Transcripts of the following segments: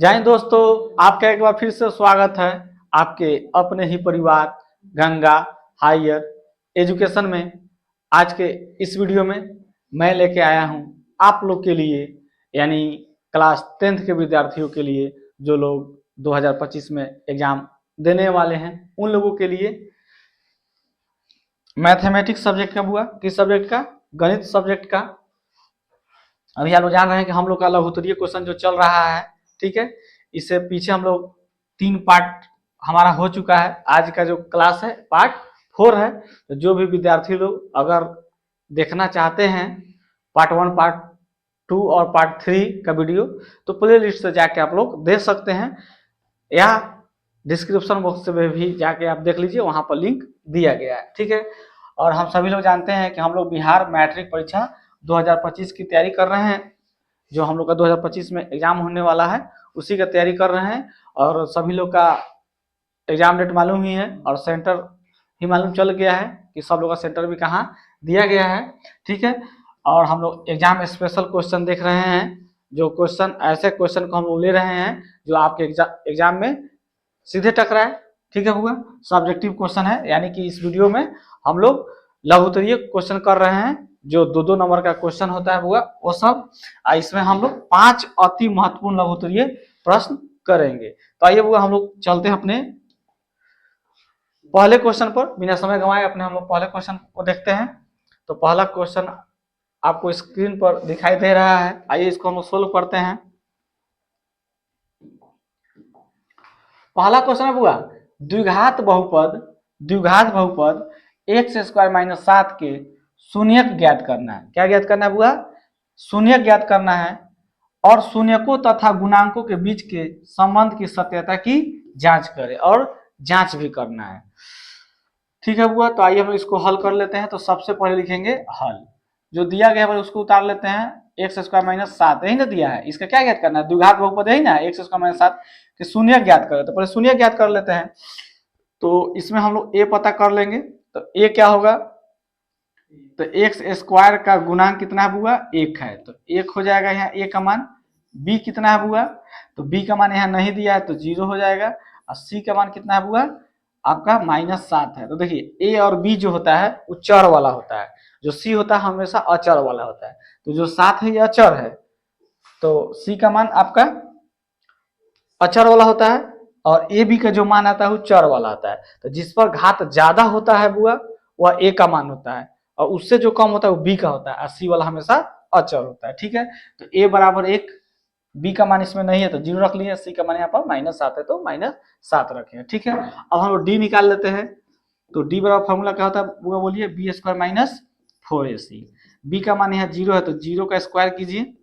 जय हिंद दोस्तों, आपका एक बार फिर से स्वागत है आपके अपने ही परिवार गंगा हायर एजुकेशन में। आज के इस वीडियो में मैं लेके आया हूं आप लोग के लिए, यानी क्लास 10th के विद्यार्थियों के लिए जो लोग 2025 में एग्जाम देने वाले हैं, उन लोगों के लिए मैथमेटिक्स सब्जेक्ट का हुआ, किस सब्जेक्ट का? गणित सब्जेक्ट का। अभी आप लोग जान रहे हैं कि हम लोग का लघुत्तरीय क्वेश्चन जो चल रहा है, ठीक है, इससे पीछे हम लोग 3 पार्ट हमारा हो चुका है। आज का जो क्लास है पार्ट 4 है। तो जो भी विद्यार्थी लोग अगर देखना चाहते हैं पार्ट 1, पार्ट 2 और पार्ट 3 का वीडियो, तो प्ले लिस्ट से जाके आप लोग देख सकते हैं, या डिस्क्रिप्शन बॉक्स में भी जाके आप देख लीजिए, वहां पर लिंक दिया गया है, ठीक है। और हम सभी लोग जानते हैं कि हम लोग बिहार मैट्रिक परीक्षा 2025 की तैयारी कर रहे हैं। जो हम लोग का 2025 में एग्जाम होने वाला है उसी का तैयारी कर रहे हैं, और सभी लोग का एग्जाम डेट मालूम ही है और सेंटर ही मालूम चल गया है कि सब लोग का सेंटर भी कहाँ दिया गया है, ठीक है। और हम लोग एग्जाम स्पेशल क्वेश्चन देख रहे हैं, जो क्वेश्चन ऐसे क्वेश्चन को हम लोग ले रहे हैं जो आपके एग्जाम में सीधे टकराए, ठीक है। हुआ सब्जेक्टिव क्वेश्चन है, यानी कि इस वीडियो में हम लोग लघुत्तरीय क्वेश्चन कर रहे हैं, जो 2-2 नंबर का क्वेश्चन होता है हुआ वो सब। इसमें हम लोग 5 अति महत्वपूर्ण लघुत्तरीय प्रश्न करेंगे। तो आइए हुआ हम लोग चलते हैं अपने पहले क्वेश्चन पर, बिना समय गंवाए अपने हम लोग पहले क्वेश्चन को देखते हैं। तो पहला क्वेश्चन आपको स्क्रीन पर दिखाई दे रहा है, आइए इसको हम लोग सोल्व करते हैं। पहला क्वेश्चन है बुआ, द्विघात बहुपद एक्स स्क्वायर माइनस 7 के शून्यक ज्ञात करना है। क्या ज्ञात करना है बुआ? शून्यक ज्ञात करना है, और शून्यकों तथा गुणांकों के बीच के संबंध की सत्यता की जांच करें, और जांच भी करना है, ठीक है बुआ। तो आइए हम इसको हल कर लेते हैं। तो सबसे पहले लिखेंगे हल, जो दिया गया है उसको उतार लेते हैं। एक्स स्क्वायर माइनस 7 यही ना दिया है, इसका क्या ज्ञात करना है? द्विघात बहुपद यही ना, एक्स स्क्वायर माइनस 7 के शून्य ज्ञात करें। तो पहले शून्य ज्ञात कर लेते हैं। तो इसमें हम लोग ए पता कर लेंगे। तो ए क्या होगा? तो एक्स स्क्वायर का गुणांक कितना है बुआ? 1 है, तो 1 हो जाएगा यहाँ ए का मान। बी कितना है बुआ? तो बी का मान यहाँ नहीं दिया है तो 0 हो जाएगा। और सी का मान कितना है बुआ? आपका -7 है। तो देखिए ए और बी जो होता है वो चर वाला होता है, जो सी होता है हमेशा अचर वाला होता है। तो जो 7 है ये अचर है, तो सी का मान आपका अचर वाला होता है, और ए बी का जो मान आता है वो चर वाला होता है। तो जिस पर घात ज्यादा होता है बुआ वह ए का मान होता है, और उससे जो कम होता है वो बी का होता है, और सी वाला हमेशा अचर होता है, ठीक है। तो ए बराबर 1, बी का मान इसमें नहीं है तो 0 रख लिए, सी का मान यहाँ पर -7 है तो -7 रखे, ठीक है। अब हम लोग डी निकाल लेते हैं। तो डी बराबर फॉर्मूला क्या होता है वो बोलिए? B square minus 4ac। B का मान यहाँ 0 है तो 0 का स्क्वायर कीजिए,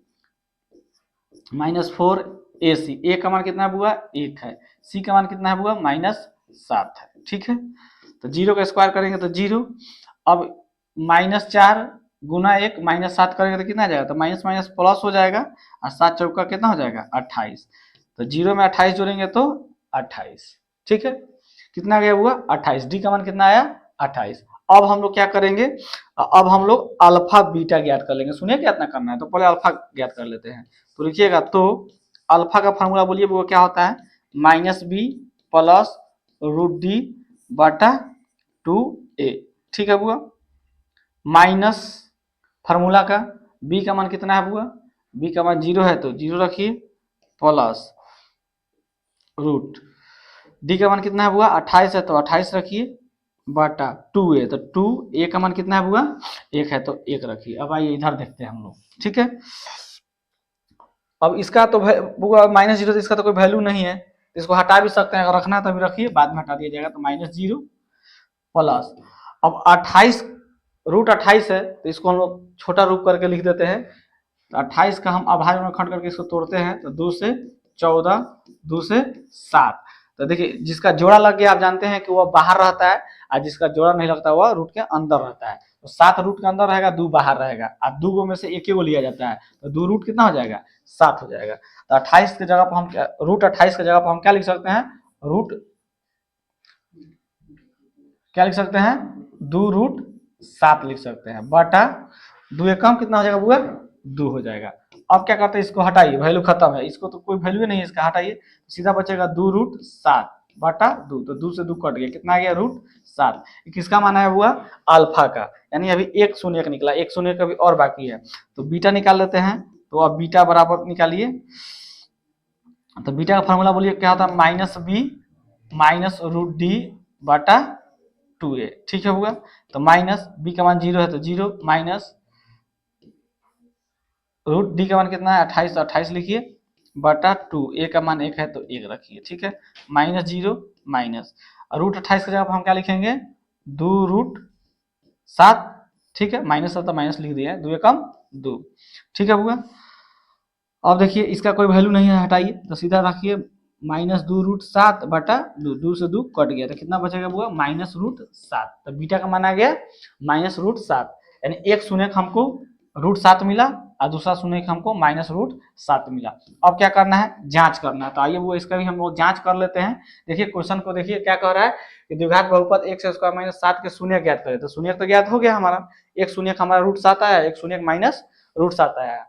-4ac। ए का मान कितना है बुआ? 1 है। सी का मान कितना है बुआ? -7 है, ठीक है। तो 0 का स्क्वायर करेंगे तो 0। अब -4 गुना 1 -7 करेंगे तो कितना आ जाएगा? तो माइनस माइनस प्लस हो जाएगा, और 7 चौका कितना हो जाएगा? 28। तो 0 में 28 जोड़ेंगे तो 28, ठीक है। कितना गया हुआ? 28। डी का मान कितना आया? 28। अब हम लोग क्या करेंगे? अब हम लोग अल्फा बीटा ज्ञात कर लेंगे। सुनिए कितना करना है, तो पहले अल्फा ज्ञात कर लेते हैं। तो लिखिएगा, तो अल्फा का फार्मूला बोलिए वो क्या होता है? -b प्लस √d बटा 2a, ठीक है बुआ। माइनस फार्मूला का b का मान कितना है बुआ? b का मान 0 है तो 0 रखिए, प्लस रूट डी का मान कितना है बुआ? 28 है तो 28 रखिए, बटा 2a। तो 2a का मान कितना है बुआ? 1 है तो 1 रखिए। अब आइए इधर देखते हैं हम लोग, ठीक है। अब इसका तो बुआ -0 तो इसका तो कोई वैल्यू नहीं है, इसको हटा भी सकते हैं, अगर रखना है तो भी रखिए, बाद में हटा दिया जाएगा। तो -0 प्लस, अब 28 √28 है तो इसको हम लोग छोटा रूप करके लिख देते हैं। तो 28 का हम अभाज्य में खंड करके इसको तोड़ते हैं, तो 2 से 14, 2 से 7। तो देखिए जिसका जोड़ा लग गया आप जानते हैं कि वह बाहर रहता है, और जिसका जोड़ा नहीं लगता वह रूट के अंदर रहता है। तो 7 रूट के अंदर रहेगा, 2 बाहर रहेगा, और 2 गो में से एक ही को लिया जाता है, तो 2 रूट कितना हो जाएगा? 7 हो जाएगा। तो 28 की जगह पर हम √28 की जगह पर हम क्या लिख सकते हैं? रूट क्या लिख सकते हैं? 2√7 लिख सकते हैं, बटा 2 एकम कितना हो जाएगा बुआ? 2 हो जाएगा। अब क्या करते हैं, इसको हटाइए, वैल्यू खत्म है, इसको तो कोई वैल्यू नहीं है इसका, हटाइए, सीधा बचेगा 2√7 बटा 2, तो 2 से 2 कट गया, कितना आ गया √7। किसका मान आया हुआ, अल्फा का, यानी अभी एक शून्य का निकला, एक शून्य का भी और बाकी है, तो बीटा निकाल लेते हैं। तो अब बीटा बराबर निकालिए, तो बीटा का फॉर्मूला बोलिए क्या होता है, -b -√d बटा 2a, ठीक है हुआ। तो माइनस b का मान 0 है तो 0, माइनस √d का मान कितना है 28, तो 28 लिखिए बटा 2, a का मान 1 है तो 1 रखिए, ठीक है, -0 माइनस √28 की जगह पर हम क्या लिखेंगे 2√7, ठीक है, माइनस तो माइनस लिख दिया है, 2 एकम 2, ठीक है हुआ। अब देखिए इसका कोई वैल्यू नहीं है, हटाइए, तो सीधा रखिए -2√7 बटा 2, 2 से 2 कट गया, तो कितना बचेगा हुआ -√7, तो बीटा का मान आ गया -√7, यानी एक शून्य हमको √7 मिला और दूसरा शून्य हमको -√7 मिला। अब क्या करना है, जांच करना है, तो आइए वो इसका भी हम लोग जांच कर लेते हैं। देखिए क्वेश्चन को देखिए क्या कह रहा है कि द्विघात बहुपद x² - 7 के शून्य ज्ञात करें, तो शून्य तो ज्ञात हो गया हमारा, एक शून्य हमारा √7 आया, एक शून्य -√7 आया,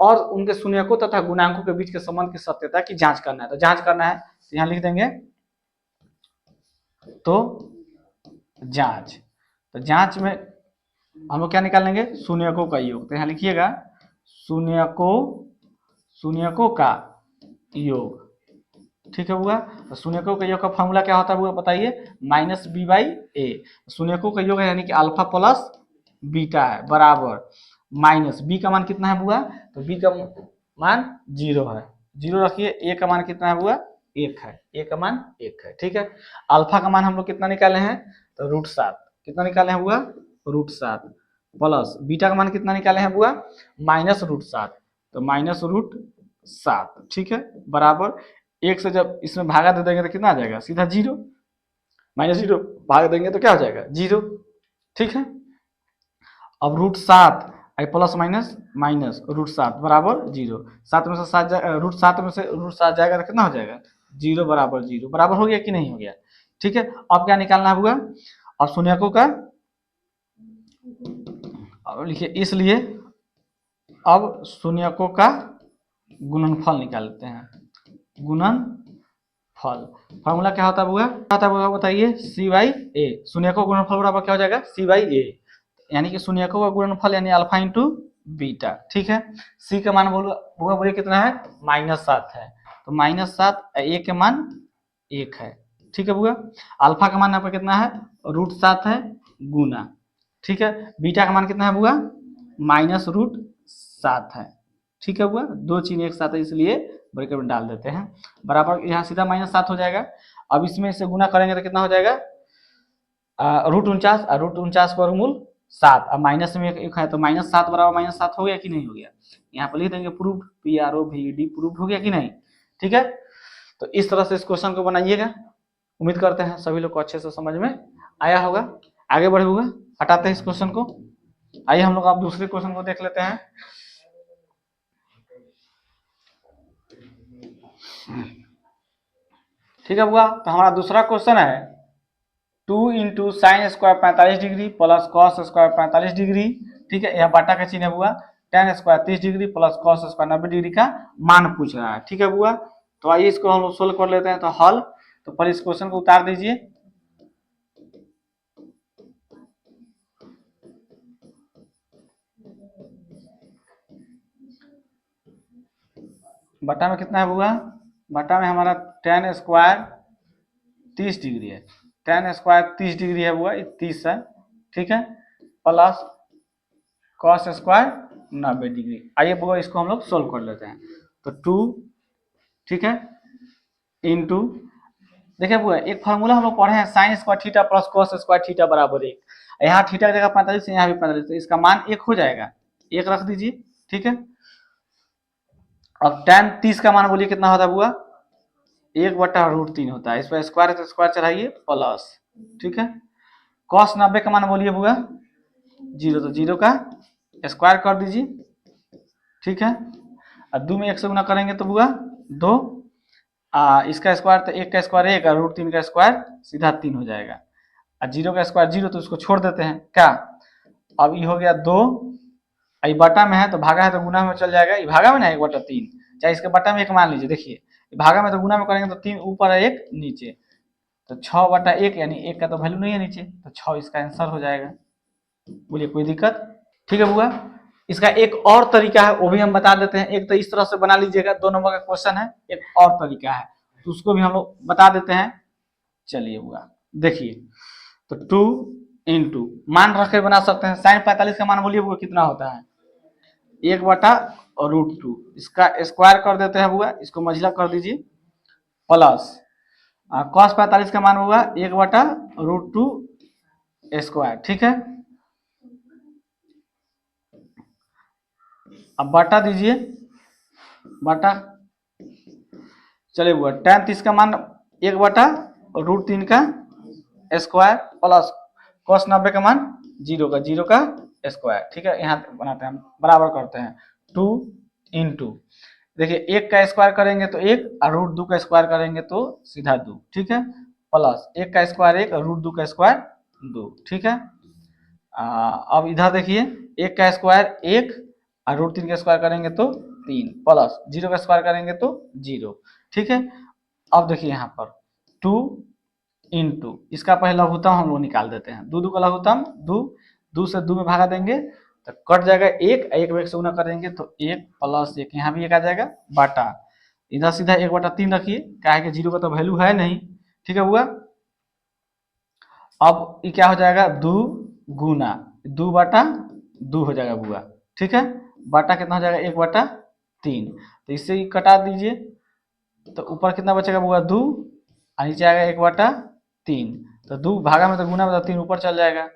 और उनके शून्यकों तथा गुणांकों के बीच के संबंध की सत्यता की जांच करना है। तो जांच करना है तो यहाँ लिख देंगे, तो जांच, तो जांच में हम लोग क्या निकाल लेंगे, शून्यकों का योग, तो यहाँ लिखिएगा शून्यकों का योग, ठीक है हुआ। तो शून्यकों का योग का फॉर्मूला क्या होता है हुआ बताइए, -b/a, शून्यकों का योग है यानी कि अल्फा प्लस बीटा है, बराबर माइनस बी का मान कितना है हुआ, तो बी का मान 0 है, 0 रखिए, ए का मान कितना है हुआ 1 है, ए का मान 1 है, ठीक है। अल्फा का मान हम लोग कितना निकाले हैं, तो √7, कितना निकाले हैं हुआ √7, प्लस बीटा का मान कितना निकाले हैं हुआ -√7, तो -√7, ठीक है, बराबर 1 से जब इसमें भागा दे देंगे तो कितना आ जाएगा, सीधा 0, -0 भाग देंगे तो क्या हो जाएगा 0, ठीक है। अब √7 प्लस माइनस माइनस √7 बराबर 0, 7 में से 7 √7 में से √7 जाएगा तो कितना हो जाएगा 0 बराबर 0, बराबर हो गया कि नहीं हो गया, ठीक है। अब क्या निकालना होगा, अब शून्यकों का, अब लिखिए इसलिए अब शून्यकों का गुणनफल निकालते हैं, गुणनफल फॉर्मूला क्या होता है बताइए, c/a, शून्यकों का गुणनफल बराबर क्या हो जाएगा c/a, यानी कि शून्यकों का गुणनफल यानी अल्फा इंटू बीटा, ठीक है। सी का मान बोलिए कितना है -7 है, तो -7, ए के मान 1 है, ठीक है बुआ। अल्फा का मान यहाँ पर कितना है √7 है गुना, ठीक है। बीटा का मान कितना है बुआ -√7 है, ठीक है बुआ, दो चिन्ह एक साथ है इसलिए ब्रैकेट में डाल देते हैं, बराबर यहाँ सीधा -7 हो जाएगा। अब इसमें से गुना करेंगे तो कितना हो जाएगा √49, √49 वर्गमूल 7, अब माइनस में एक है तो -7 बराबर -7 हो गया कि नहीं हो गया, यहाँ पर लिख देंगे प्रूफ, PROVED प्रूफ हो गया कि नहीं, ठीक है। तो इस तरह से इस क्वेश्चन को बनाइएगा, उम्मीद करते हैं सभी लोग को अच्छे से समझ में आया होगा। आगे बढ़े हुए हटाते हैं इस क्वेश्चन को, आइए हम लोग अब दूसरे क्वेश्चन को देख लेते हैं। ठीक है बुआ, तो हमारा दूसरा क्वेश्चन है 2 × sin² 45 degree plus cos² 45 degree, ठीक है, यह बाटा का चिन्ह हुआ, tan² 30 degree plus cos² 90 degree का मान पूछ रहा है, ठीक है बुआ। तो आइए इसको हम लोग सोल्व कर लेते हैं। तो हल, तो पहले इस क्वेश्चन को उतार दीजिए, बटा में कितना है बुआ, बटा में हमारा tan² 30 डिग्री है, tan² 30 डिग्री है बुआ, 30 है, ठीक है, प्लस cos² 90 डिग्री। आइए बुआ इसको हम लोग सोल्व कर लेते हैं। तो 2, ठीक है, इंटू, देखिए बुआ एक फार्मूला हम लोग पढ़े हैं sin² theta plus cos² theta बराबर 1, यहाँ थीटा की जगह 45 यहाँ भी 45, तो इसका मान 1 हो जाएगा, 1 रख दीजिए, ठीक है। अब tan 30 का मान बोलिए कितना होता है बुआ 1/√3 होता है, इस पर स्क्वायर है तो स्क्वायर चढ़ाइए प्लस, ठीक है। cos 90 का मान बोलिए बुआ 0, तो 0 का स्क्वायर कर दीजिए, ठीक है। और 2 में 1 से गुना करेंगे तो बुआ 2, इसका स्क्वायर तो 1 का स्क्वायर 1 और √3 का स्क्वायर सीधा 3 हो जाएगा, और 0 का स्क्वायर 0, तो इसको छोड़ देते हैं क्या, अब ये हो गया 2, ये बटा में है तो भागा है तो गुना में चल जाएगा, ये भागा में ना 1/3, चाहे इसके बटा में 1 मान लीजिए। देखिए भागा में तो गुना में करेंगे तो 3 ऊपर है 1 नीचे, तो 6/1 यानी 1 का तो वैल्यू नहीं है नीचे, तो 6 इसका आंसर हो जाएगा। बोलिए कोई दिक्कत? ठीक है बुआ। इसका एक और तरीका है वो भी हम बता देते हैं। एक तो इस तरह से बना लीजिएगा, 2 नंबर का क्वेश्चन है, एक और तरीका है तो उसको भी हम लोग बता देते हैं। चलिए बुआ देखिए, तो 2 इंटू मान रख के बना सकते हैं। sin 45 का मान बोलिए बुआ कितना होता है? 1/√2, इसका स्क्वायर कर देते हैं बुआ, इसको मंझला कर दीजिए, प्लस cos 45 का मान होगा 1/√2 स्क्वायर। ठीक है, अब बटा दीजिए, बटा, चलिए बुआ tan 30 का मान 1/√3 का स्क्वायर प्लस cos 90 का मान 0 का स्क्वायर। ठीक है, यहाँ बनाते हैं, बराबर करते हैं 2 इंटू, देखिए 1 का स्क्वायर करेंगे तो 1 और √2 का स्क्वायर करेंगे तो सीधा 2। ठीक है, प्लस 1 का स्क्वायर 1 और √2 का स्क्वायर 2। ठीक है, अब इधर देखिए 1 का स्क्वायर 1 और √3 का स्क्वायर करेंगे तो 3, प्लस 0 का स्क्वायर करेंगे तो 0। ठीक है, अब देखिए यहाँ पर 2 इंटू, इसका पहले लघुत्तम हम लोग निकाल देते हैं, 2 का लघुत्तम 2, 2 से 2 में भागा देंगे तो कट जाएगा 1, 1 में 1 से गुना करेंगे तो 1 प्लस 1, यहाँ भी 1 आ जाएगा, बाटा इधर सीधा 1/3 रखिए, क्या है कि 0 का तो वैल्यू है नहीं। ठीक है बुआ, अब ये क्या हो जाएगा 2 गुना 2/2 हो जाएगा बुआ। ठीक है, बाटा कितना हो जाएगा 1/3, तो इससे ही कटा दीजिए, तो ऊपर कितना बचेगा बुआ 2 और नीचे आएगा 1/3, तो 2 भागा में तो गुना में तो 3 ऊपर चल जाएगा,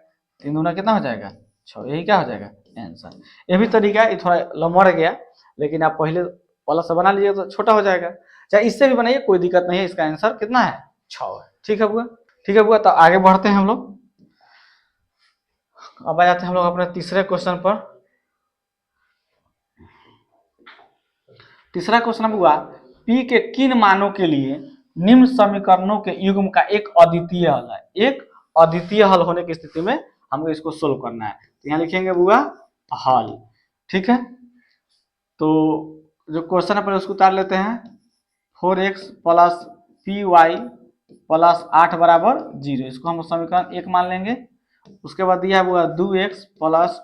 3 दूना कितना हो जाएगा 6, यही क्या हो जाएगा आंसर। ये भी तरीका है, ये थोड़ा लंबड़ गया, लेकिन आप पहले वाला से बना लीजिए तो छोटा हो जाएगा, चाहे इससे भी बनाइए कोई दिक्कत नहीं है, इसका आंसर कितना है 6 है। ठीक है बुआ, ठीक है बुआ, तो आगे बढ़ते हैं हम लोग। अब आ जाते हैं हम लोग अपने तीसरे क्वेश्चन पर। तीसरा क्वेश्चन बुआ, पी के किन मानों के लिए निम्न समीकरणों के युग्म का एक अद्वितीय हल है। एक अद्वितीय हल होने की स्थिति में हमको इसको सोल्व करना है, तो यहाँ लिखेंगे बुआ हल। ठीक है, तो जो क्वेश्चन है पहले उसको उतार लेते हैं, 4x plus P Y plus 8 बराबर 0, इसको हम समीकरण 1 मान लेंगे। उसके बाद दिया हुआ 2x प्लस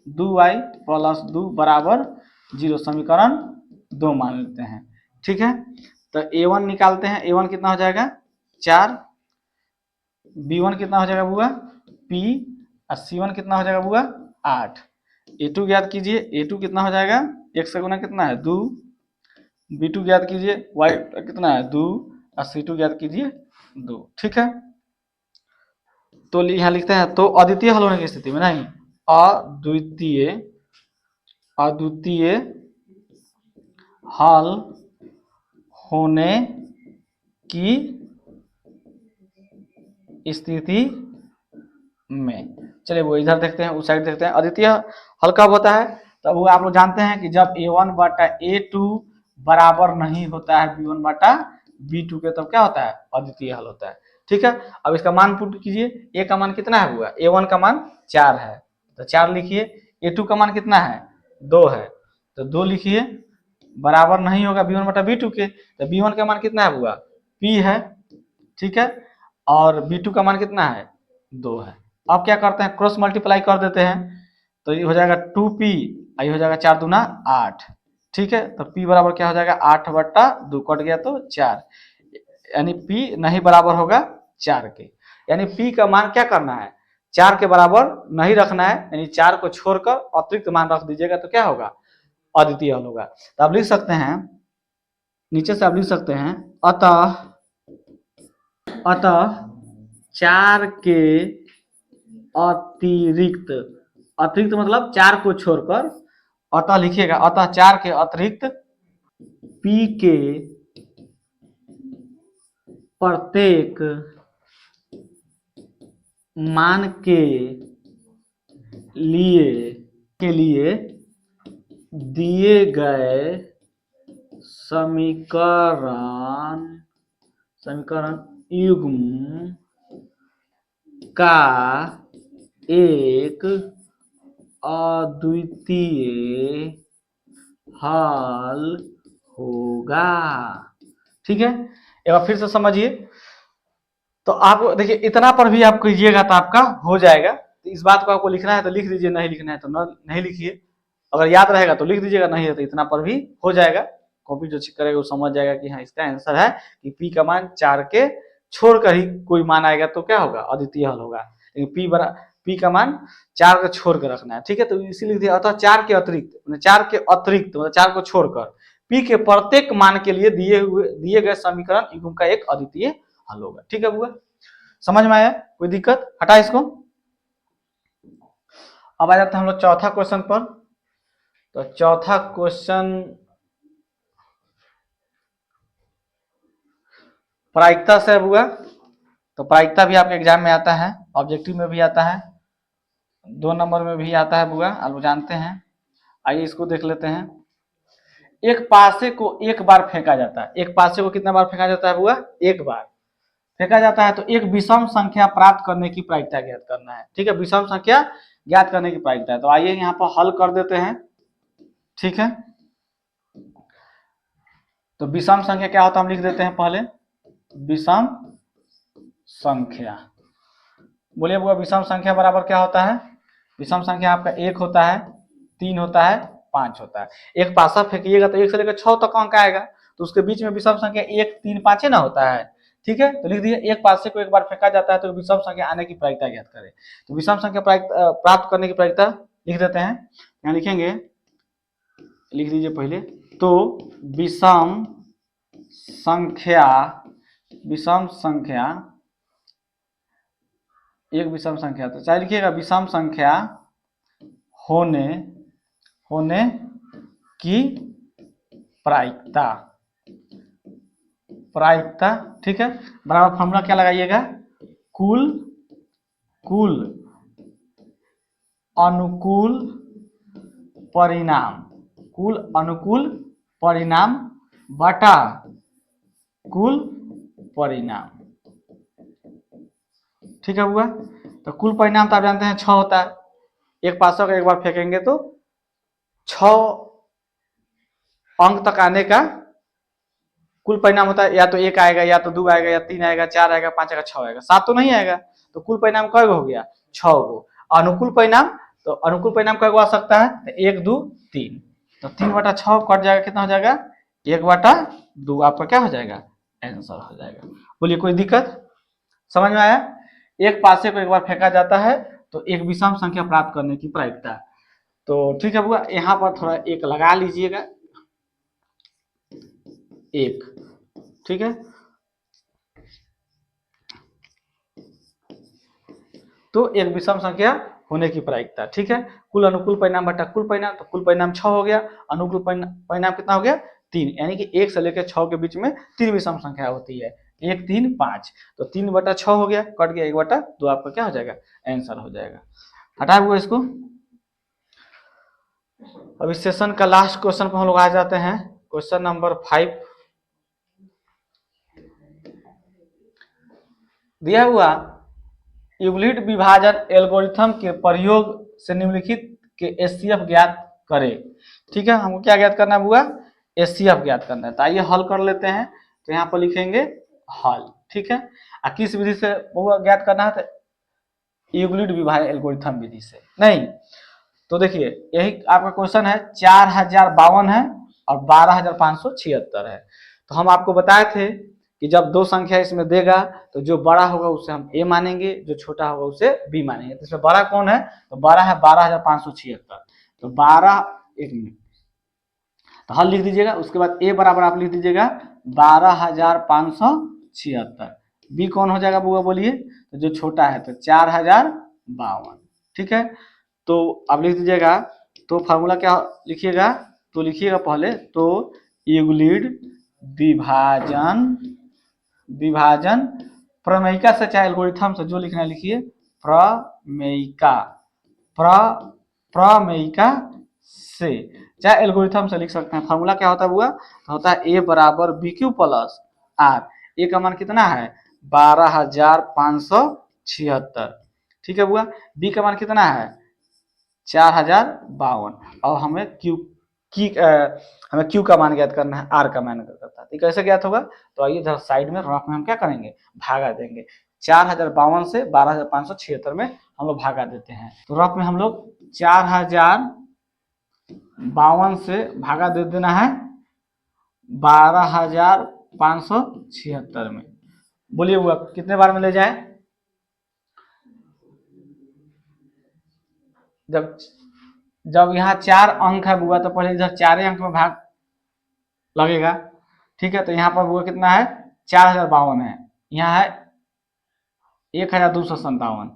2y प्लस 2 बराबर 0, समीकरण 2 मान लेते हैं। ठीक है, तो a1 निकालते हैं, a1 कितना हो जाएगा 4, b1 कितना हो जाएगा बुआ p, और c1 कितना हो जाएगा बुआ 8। a2 ज्ञात कीजिए, a2 कितना हो जाएगा, 1 से गुना कितना है 2, b2 ज्ञात कीजिए, y कितना है 2, और c2 ज्ञात कीजिए 2। ठीक है, तो यहाँ लिखते हैं, तो अद्वितीय हल होने की स्थिति में, नहीं अद्वितीय अद्वितीय हल होने की स्थिति में, चलिए वो इधर देखते हैं, उस साइड देखते हैं। अद्वितीय हल कब होता है, तो वो आप लोग जानते हैं कि जब a1/a2 बराबर नहीं होता है b1/b2 के, तब क्या होता है अद्वितीय हल होता है। ठीक है, अब इसका मान पुट कीजिए, a का मान कितना है हुआ, a1 का मान 4 है तो 4 लिखिए, a2 का मान कितना है 2 है तो 2 लिखिए, बराबर नहीं होगा b1/b2 के, तो b1 का मान कितना है हुआ p है। ठीक है, और b2 का मान कितना है 2 है। अब क्या करते हैं, क्रॉस मल्टीप्लाई कर देते हैं, तो ये हो जाएगा 2p, ये हो जाएगा 4 दूना 8। ठीक है, तो p बराबर क्या हो जाएगा 8/2, कट गया तो 4, यानी p नहीं बराबर होगा 4 के, यानी p का मान क्या करना है 4 के बराबर नहीं रखना है, यानी 4 को छोड़कर अतिरिक्त मान रख दीजिएगा तो क्या होगा अद्वितीय हल होगा। तो आप लिख सकते हैं, नीचे से आप लिख सकते हैं, अतः 4 के अतिरिक्त, अतिरिक्त मतलब 4 को छोड़कर, अतः लिखिएगा, अतः 4 के अतिरिक्त p के प्रत्येक मान के लिए दिए गए समीकरण युग्म का एक अद्वितीय हल होगा। ठीक है, एक बार फिर से समझिए। तो आप देखिए इतना पर भी आप कीजिएगा तो आपका हो जाएगा। तो इस बात को आपको लिखना है तो लिख दीजिए, नहीं लिखना है तो नहीं लिखिए। अगर याद रहेगा तो लिख दीजिएगा, नहीं है तो इतना पर भी हो जाएगा। कॉपी जो चेक करेगा वो समझ जाएगा कि हाँ इसका आंसर है कि पी का मान 4 के छोड़कर ही कोई मान आएगा तो क्या होगा, अद्वितीय हल होगा। लेकिन पी का मान 4 को छोड़ कर रखना है। ठीक है, तो इसीलिए दिया अतः 4 के अतिरिक्त, 4 के अतिरिक्त मतलब 4 को छोड़कर पी के प्रत्येक मान के लिए दिए गए समीकरण युग्म का एक अद्वितीय हल होगा। ठीक है बुआ, समझ में आया? कोई दिक्कत? हटा इसको। अब आ जाते हैं हम लोग चौथा क्वेश्चन पर। तो चौथा क्वेश्चन प्रायिकता से बुआ। तो प्रायिकता भी आपके एग्जाम में आता है, ऑब्जेक्टिव में भी आता है, 2 नंबर में भी आता है बुआ, आप जानते हैं। आइए इसको देख लेते हैं। एक पासे को एक बार फेंका जाता है। एक पासे को कितना बार फेंका जाता है बुआ? एक बार फेंका जाता है। तो एक विषम संख्या प्राप्त करने की प्रायिकता ज्ञात करना है। ठीक है, विषम संख्या ज्ञात करने की प्रायिकता है। तो आइए यहाँ पर हल कर देते हैं। ठीक है, तो विषम संख्या क्या होता है हम लिख देते हैं पहले। विषम संख्या, बोलिए बुआ, विषम संख्या बराबर क्या होता है? विषम संख्या आपका 1 होता है, 3 होता है, 5 होता है। एक पासा फेंकिएगा तो 1 से लेकर 6 तक अंक आएगा, तो उसके बीच में विषम संख्या 1, 3, 5 ना होता है। ठीक है, तो लिख दिए एक पासे को एक बार फेंका जाता है तो विषम संख्या आने की प्रायिकता ज्ञात करें। तो विषम संख्या प्राप्त करने की प्रायिकता लिख देते हैं। यहाँ लिखेंगे, लिख दीजिए पहले। तो विषम संख्या एक विषम संख्या, तो चाहे लिखिएगा विषम संख्या होने की प्रायिकता। ठीक है, बराबर फॉर्मूला क्या लगाइएगा? कुल अनुकूल परिणाम बटा कुल परिणाम। ठीक है हुआ। तो कुल परिणाम तो आप जानते हैं 6 होता है। एक पासों का एक बार फेंकेंगे तो 6 अंक तक आने का कुल परिणाम होता है। या तो 1 आएगा, या तो 2 आएगा, या 3 आएगा, 4 आएगा, 5 आएगा, 6 आएगा, 7 तो नहीं आएगा। तो कुल परिणाम कय हो गया? 6 गो। अनुकूल परिणाम, तो अनुकूल परिणाम कय आ सकता है? तो 1, 2, 3। तो 3/6 कट जाएगा, कितना हो जाएगा? 1/2 आपका क्या हो जाएगा? आंसर हो जाएगा। बोलिए कोई दिक्कत? समझ में आया? एक पासे को एक बार फेंका जाता है तो एक विषम संख्या प्राप्त करने की प्रायिकता। तो ठीक है बुआ, यहाँ पर थोड़ा एक लगा लीजिएगा, एक। ठीक है, तो एक विषम संख्या होने की प्रायिकता। ठीक है, कुल अनुकूल परिणाम बटा कुल परिणाम, तो कुल परिणाम 6 हो गया, अनुकूल परिणाम कितना हो गया? 3। यानी कि 1 से लेकर 6 के बीच में 3 विषम संख्या होती है, 1, 3, 5। तो 3/6 हो गया, कट गया 1/2, आपका क्या हो जाएगा? आंसर हो जाएगा। हटाए हुआ इसको। अब इस सेशन का लास्ट क्वेश्चन पर हम लोग आ जाते हैं, क्वेश्चन नंबर 5। दिया हुआ यूक्लिड विभाजन एल्गोरिथम के प्रयोग से निम्नलिखित के एचसीएफ ज्ञात करें। ठीक है, हमको क्या ज्ञात करना है बुआ? एचसीएफ ज्ञात करना है। तो आइए हल कर लेते हैं। तो यहाँ पर लिखेंगे हल। ठीक है, किस विधि से बुआ ज्ञात करना है? तो यूक्लिड विभाजन एल्गोरिथम विधि से नहीं। तो देखिए यही आपका क्वेश्चन है, 4052 है और 12576 है। तो हम आपको बताए थे कि जब दो संख्या इसमें देगा तो जो बड़ा होगा उसे हम ए मानेंगे, जो छोटा होगा उसे बी मानेंगे। तो इसमें बड़ा कौन है? तो बड़ा है 12576। तो 12, एक मिनट, तो हल लिख दीजिएगा। उसके बाद ए बराबर आप लिख दीजिएगा 12576। बी कौन हो जाएगा बुआ बोलिए? तो जो छोटा है तो 4052। ठीक है, तो आप लिख दीजिएगा। तो फार्मूला क्या लिखिएगा? तो लिखिएगा पहले तो यूक्लिड विभाजन प्रमेयिका से, चाहे एल्गोरिथम से, जो लिखना है लिखिए। प्रमेयिका से, चाहे एल्गोरिथम से लिख सकते हैं। फार्मूला क्या होता है बुआ? तो होता है ए बराबर बी क्यू प्लस आर। ए का मान कितना है? 12576। ठीक है बुआ। बी का मान कितना है? 4052। और हमें हमें क्यू का मान ज्ञात करना है, आर का मान ज्ञात करता है। तो कैसे ज्ञात होगा? तो आइए इधर साइड में रफ में हम क्या करेंगे, भागा देंगे। 4052 से 12576 में हम लोग भागा देते हैं। तो रफ में हम लोग 4052 से भागा दे देना है 12576 में। बोलिए हुआ कितने बार में ले जाए? जब जब यहाँ 4 अंक है बुआ, तो पहले इधर 4 अंक में भाग लगेगा। ठीक है, तो यहाँ पर बुआ कितना है? 4052 है, यहाँ है 1257।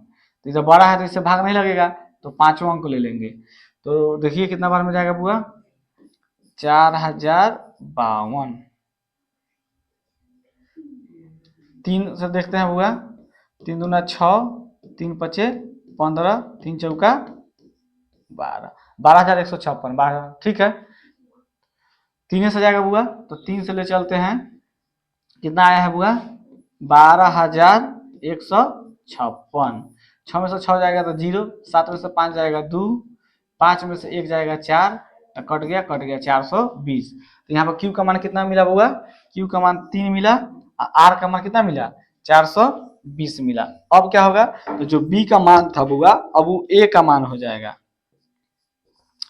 तो इधर बड़ा है तो इससे भाग नहीं लगेगा, तो 5वां अंक को ले लेंगे। तो देखिए कितना बार में जाएगा बुआ? 4052। 3 से देखते हैं बुआ, 3 दूना 6, 3 पचे 15, 3 चौका 12, 12156। ठीक है, 3 से जाएगा बुआ, तो 3 से ले चलते हैं, कितना आया है बुआ? 12156। 6 में से 6 जाएगा तो 0, 7 में से 5 जाएगा 2, 5 में से 1 जाएगा 4, तो कट गया 420। तो यहाँ पर क्यू का मान कितना मिला बुआ? क्यू का मान 3 मिला, आर का मान कितना मिला? 420 मिला। अब क्या होगा? तो जो बी का मान था बुआ, अब वो ए का मान हो जाएगा।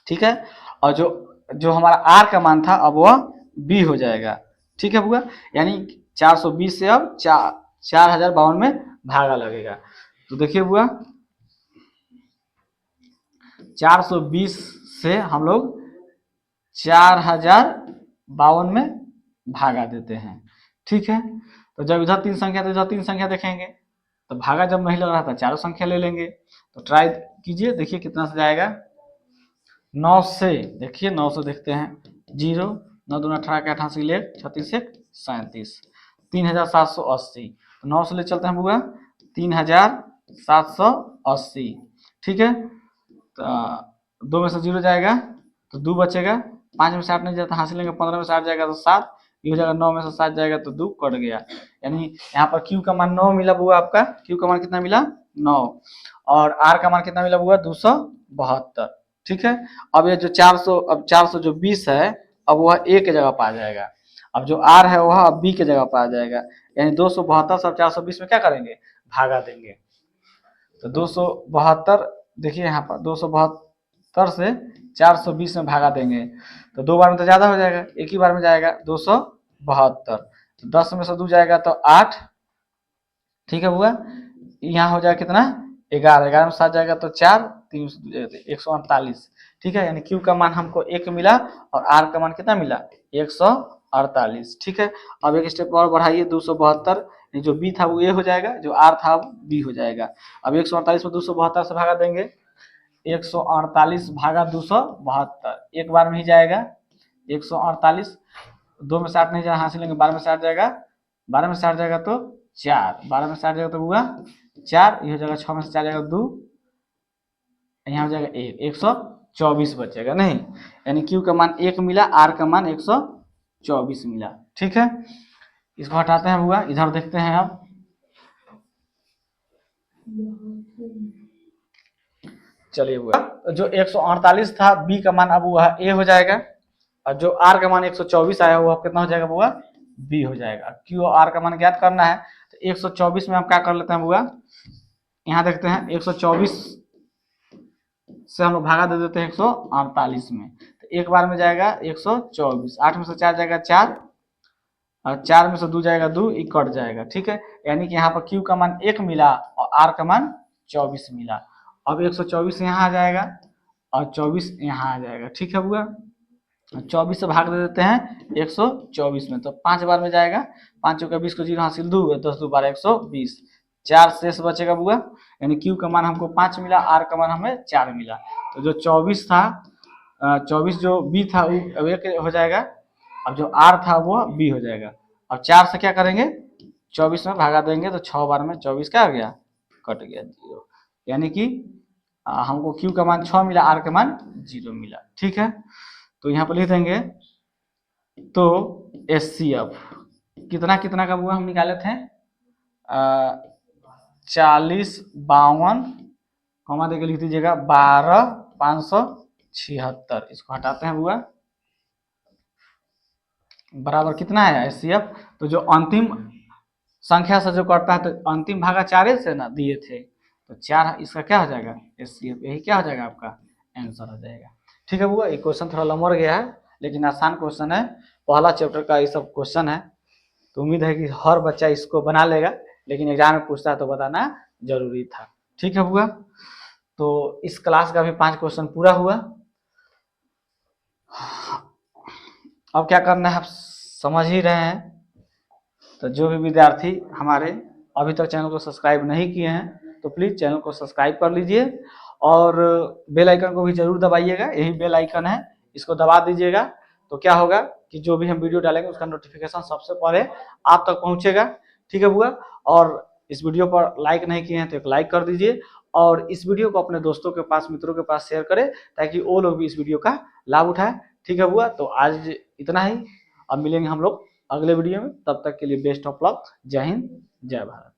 ठीक है, और जो जो हमारा आर का मान था, अब वह बी हो जाएगा। ठीक है बुआ, यानी 420 से अब 4052 में भागा लगेगा। तो देखिए बुआ, 420 से हम लोग 4052 में भागा देते हैं। ठीक है, तो जब इधर 3 संख्या तो इधर 3 संख्या देखेंगे, तो भागा जब नहीं लग रहा था, चारों संख्या ले लेंगे। तो ट्राई कीजिए, देखिए कितना से जाएगा। 9 से देखिए, 9 से देखते हैं, 0, 9 दूना 18 के 88 ले 36 1 37, 3780। तो 9 से ले चलते हैं बुआ, 3780। ठीक है, तो 2 में से 0 जाएगा तो 2 बचेगा, 5 में से 8 नहीं जाता, हासिल लेंगे, 15 में से 8 जाएगा तो 7, ये हो जाएगा, 9 में से 7 जाएगा तो 2 कट गया। यानी यहाँ पर क्यू का मान 9 मिला बुआ। आपका क्यू का मान कितना मिला? 9। और आर का मान कितना मिला बुआ? 272। ठीक है, अब ये जो 400, अब 420 है, अब वह ए के जगह पर आ जाएगा। अब जो आर है वह अब बी के जगह पर आ जाएगा। यानी 272 से 420 में क्या करेंगे? भागा देंगे। तो 272, देखिए यहाँ पर 272 से 420 में भागा देंगे, तो 2 बार में तो ज्यादा हो जाएगा, एक ही बार में जाएगा 272। तो 10 में से 2 जाएगा तो 8। ठीक है बुआ, यहाँ हो जाएगा कितना? 11, 11 में 7 जाएगा तो 4, 3 से 2 जाएगा तो 148। ठीक है, यानी क्यू का मान हमको 1 मिला, और आर का मान कितना मिला? 148। ठीक है, अब एक स्टेप और बढ़ाइए, 272, जो बी था वो ए हो जाएगा, जो आर था वो बी हो जाएगा। अब 148 में 272 से भागा देंगे, 148 भागा 272, एक बार में ही जाएगा 148। 2 में से 8 नहीं जाएगा, हासिल लेंगे, 12 में से 8 जाएगा, 12 में से 8 जाएगा तो 4, 12 में से 8 जाएगा तो हुआ 4, ये हो जाएगा, 6 में से 4 जाएगा 2, यहाँ हो जाएगा 1, 124 बचेगा नहीं। यानी क्यू का मान 1 मिला, आर का मान 124 मिला। ठीक है, इसको हटाते हैं हुआ, इधर देखते हैं। अब चलिए हुआ, जो 148 था बी का मान, अब वह ए हो जाएगा, और जो आर का मान 124 आया हुआ कितना हो जाएगा बुआ? बी हो जाएगा। क्यू और आर का मान ज्ञात करना है, तो 124 में हम क्या कर लेते हैं बुआ? यहाँ देखते हैं, 124 से हम लोग भागा दे देते हैं 148 में, तो एक बार में जाएगा 124, 8 में से 4 जाएगा 4, और 4 में से 2 जाएगा 2, ये कट जाएगा। ठीक है, यानी कि यहाँ पर क्यू का मान 1 मिला, और आर का मान 24 मिला। अब 124 यहाँ आ जाएगा, और 24 यहाँ आ जाएगा। ठीक है बुआ, 24 से भाग दे देते हैं 124 में, तो 5 बार में जाएगा, 5 चौका 20 को 0 हासिल 2, 10 2 12 120, 4 शेष बचेगा बुआ। यानी क्यू का मान हमको 5 मिला, आर का मान हमें 4 मिला। तो जो 24 था, 24 जो बी था वो एक हो जाएगा, अब जो आर था वो बी हो जाएगा। अब 4 से क्या करेंगे? 24 में भागा देंगे, तो 6 बार में 24 क्या हो गया? कट गया 0। यानी कि हमको क्यू का मान 6 मिला, आर का मान 0 मिला। ठीक है, तो यहाँ पर लिख देंगे, तो HCF कितना कितना का हुआ हम निकाले थे? 40 52, कॉमा देके लिख दीजिएगा 12 576, इसको हटाते हैं बुआ, बराबर कितना है HCF। तो जो अंतिम संख्या से जो करता है तो अंतिम भागा 4 से ना दिए थे, तो 4 इसका क्या हो जाएगा HCF, यही क्या हो जाएगा आपका आंसर हो जाएगा। ठीक है बुआ, ये क्वेश्चन थोड़ा लंबा गया है लेकिन आसान क्वेश्चन है, पहला चैप्टर का ये सब क्वेश्चन है, तो उम्मीद है कि हर बच्चा इसको बना लेगा, लेकिन एग्जाम में पूछता है तो बताना जरूरी था। ठीक है बुआ, तो इस क्लास का भी 5 क्वेश्चन पूरा हुआ। अब क्या करना है आप समझ ही रहे हैं, तो जो भी विद्यार्थी हमारे अभी तक चैनल को सब्सक्राइब नहीं किए हैं तो प्लीज़ चैनल को सब्सक्राइब कर लीजिए और बेल आइकन को भी जरूर दबाइएगा, यही बेल आइकन है, इसको दबा दीजिएगा। तो क्या होगा कि जो भी हम वीडियो डालेंगे उसका नोटिफिकेशन सबसे पहले आप तक पहुंचेगा। ठीक है बुआ, और इस वीडियो पर लाइक नहीं किए हैं तो एक लाइक कर दीजिए और इस वीडियो को अपने दोस्तों के पास, मित्रों के पास शेयर करें ताकि वो लोग भी इस वीडियो का लाभ उठाएं। ठीक है बुआ, तो आज इतना ही, अब मिलेंगे हम लोग अगले वीडियो में, तब तक के लिए बेस्ट ऑफ लक, जय हिंद जय भारत।